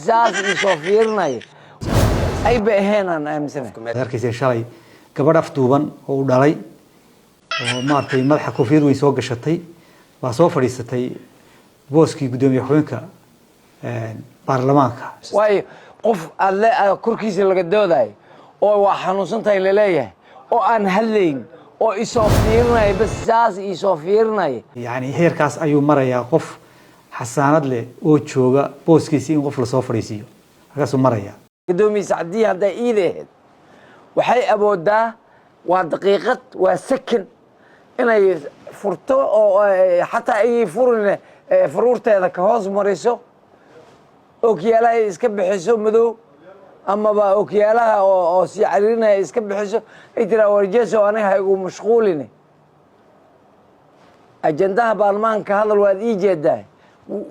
saasi soo fiirnay ay baahanaan aaminsan darkiisa shalay gabadh afduuban oo u dhalay oo maartay madaxa koofiyad way soo gashatay waa soo fadhiisatay booskii gudoomiye xubinka baarlamaanka way qof alle kurkiisa laga dooday oo waa xanuunsantahay la leeyahay oo aan hadlayn oo isoo fiirnay bas saasi soo fiirnay yani heerkaas ayuu marayaa qof xasaanad leh oo jooga booskiisa in qof la soo fadhiisiyo halkaas uu marayaa gudoomiye Sacdiye hadda iideed waxay awoodaa waa daqiiqad waa second inay furto oo xataa ay furin furuurteeda ka hoos mariso ookiyaalaha iska bixiso madow ama ba ookiyaalaha oo si cariirina iska bixiso ay tira warjeeso anaga igu mashquulin ajandaha baarlamaanka hadal waad ii jeedaa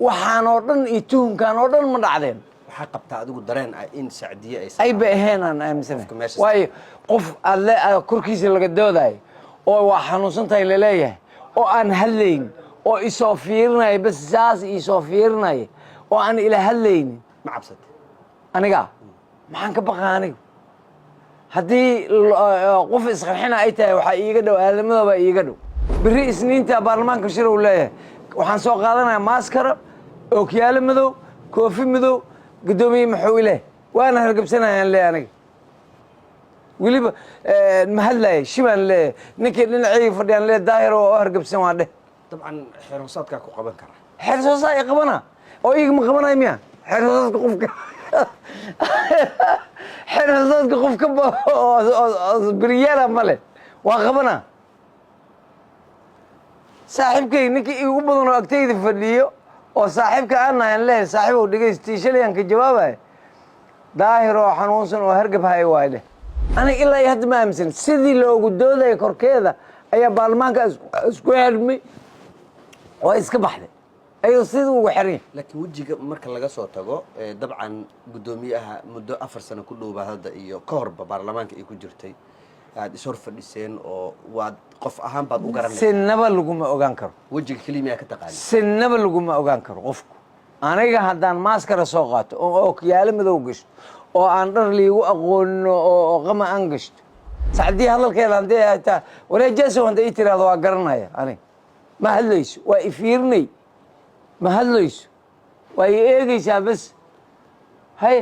waxaan oo dhan iyo tuhunkan oo dhan ma dhacdeen waxa qabta adigu dareen in Sacdiye ay baahanaan aaminsan way qof alle kurkiisa laga dooday oo waa xanuunsantahay la leeyahay oo aan hadlayn oo isoo fiirnay bas saasi soo fiirnay oo aan ila hadlayn ma cabsat aniga maxaan ka baqaanay haddii qof isqarxina ay tahay waxa iiga dhow aadamadaba iiga dhow biri isniinta baarlamaanka shir uu leeyahay waxaan soo qaadanayaa maaskara ookiyaalo madow koofi madow gudoomiye maxuule waana hargabsanayaan le aniga weliba ma hadlay shibaan le ninkii dhinacii fadhiyaan le daahir oo hargabsan waa dheh dabcan xeeroosaadka ku qaban kara xeeroosaad ay qabana oo iyaga ma qabanay miya xeeroosaadka qofka xeeroosaadka qofka beriyaala male waa qabana saaxiibkay ninkii igu badan oo agtayda fadhiyo oo saaxiibka aan ahayn le saaxiibow dhageystay shalayaan ka jawaabay daahir oo xanuunsan oo hargab hay waayde aniga ilaa hadda ma aaminsan sidii loogu dooday korkeeda ayaa baarlamaanka isku xirmay oo iska baxday ayuu sidii ugu xiray laakiin wajiga marka laga soo tago dabcan gudoomiyaha muddo 4 sano ku dhow hadda iyo ka horba baarlamaanka ay ku jirtay aad isor fadhiseen oo waad qof ahaan baad u garanaysaa sinaba laguma ogaan karo wajiga kaliya ka taqaan sinaba laguma ogaan karo qofku aniga haddaan maaskara soo qaato oo kiyaalo madow gashto oo aan dhar liigu aqoono oo qama aan gashto Sacdiye hadalkeeda hadee ay taa wareejeeso hadee ay tiraahdo waa garanaya aniga ma hadlayso waa ifiirnay ma hadlayso waa eegaysaa bas hay